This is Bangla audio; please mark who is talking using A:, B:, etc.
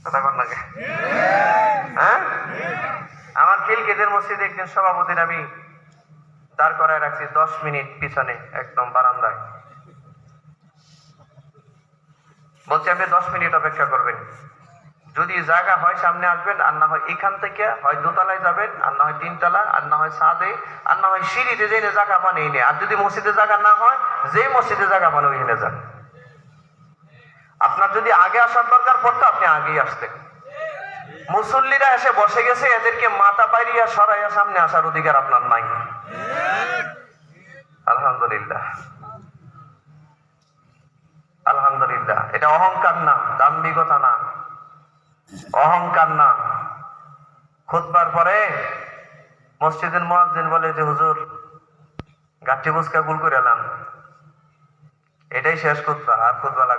A: কথা কর নাকি? হ্যাঁ, আমার খিলকেটের মসজিদে একদিন সভাপতির আমি দাঁড় করায় রাখছি 10 মিনিট পিছনে একদম বারান্দায়। বলছি আপনি 10 মিনিট অপেক্ষা করবেন, যদি জায়গা হয় সামনে আসবেন, আর না হয় এখান থেকে হয় দোতলায় যাবেন, আর না হয় 3 তলা, আর না হয় ছাদে, আর না হয় সিঁড়িতে যেই জায়গা পান এই নিয়ে। আর যদি মসজিদে জায়গা না হয়, যে মসজিদে জায়গা পান ওইখানে যান। আপনার যদি আগে আসার দরকার পড়তো আপনি আগেই আসতেন। মুসল্লিরা এসে বসে গেছে, এদেরকে মাথা পাইরিয়া সরাইয়া সামনে আসার অধিকার আপনার নাই। আলহামদুলিল্লাহ, আলহামদুলিল্লাহ। এটা অহংকার না, দাম্ভিকতা না, অহংকার না। খুতবার পরে মসজিদের মুয়াজ্জিন বলে যে হুজুর গাঠি বুঝকা গুল করে এলাম, এটাই শেষ খুতবা, আর খুতবা লাগবে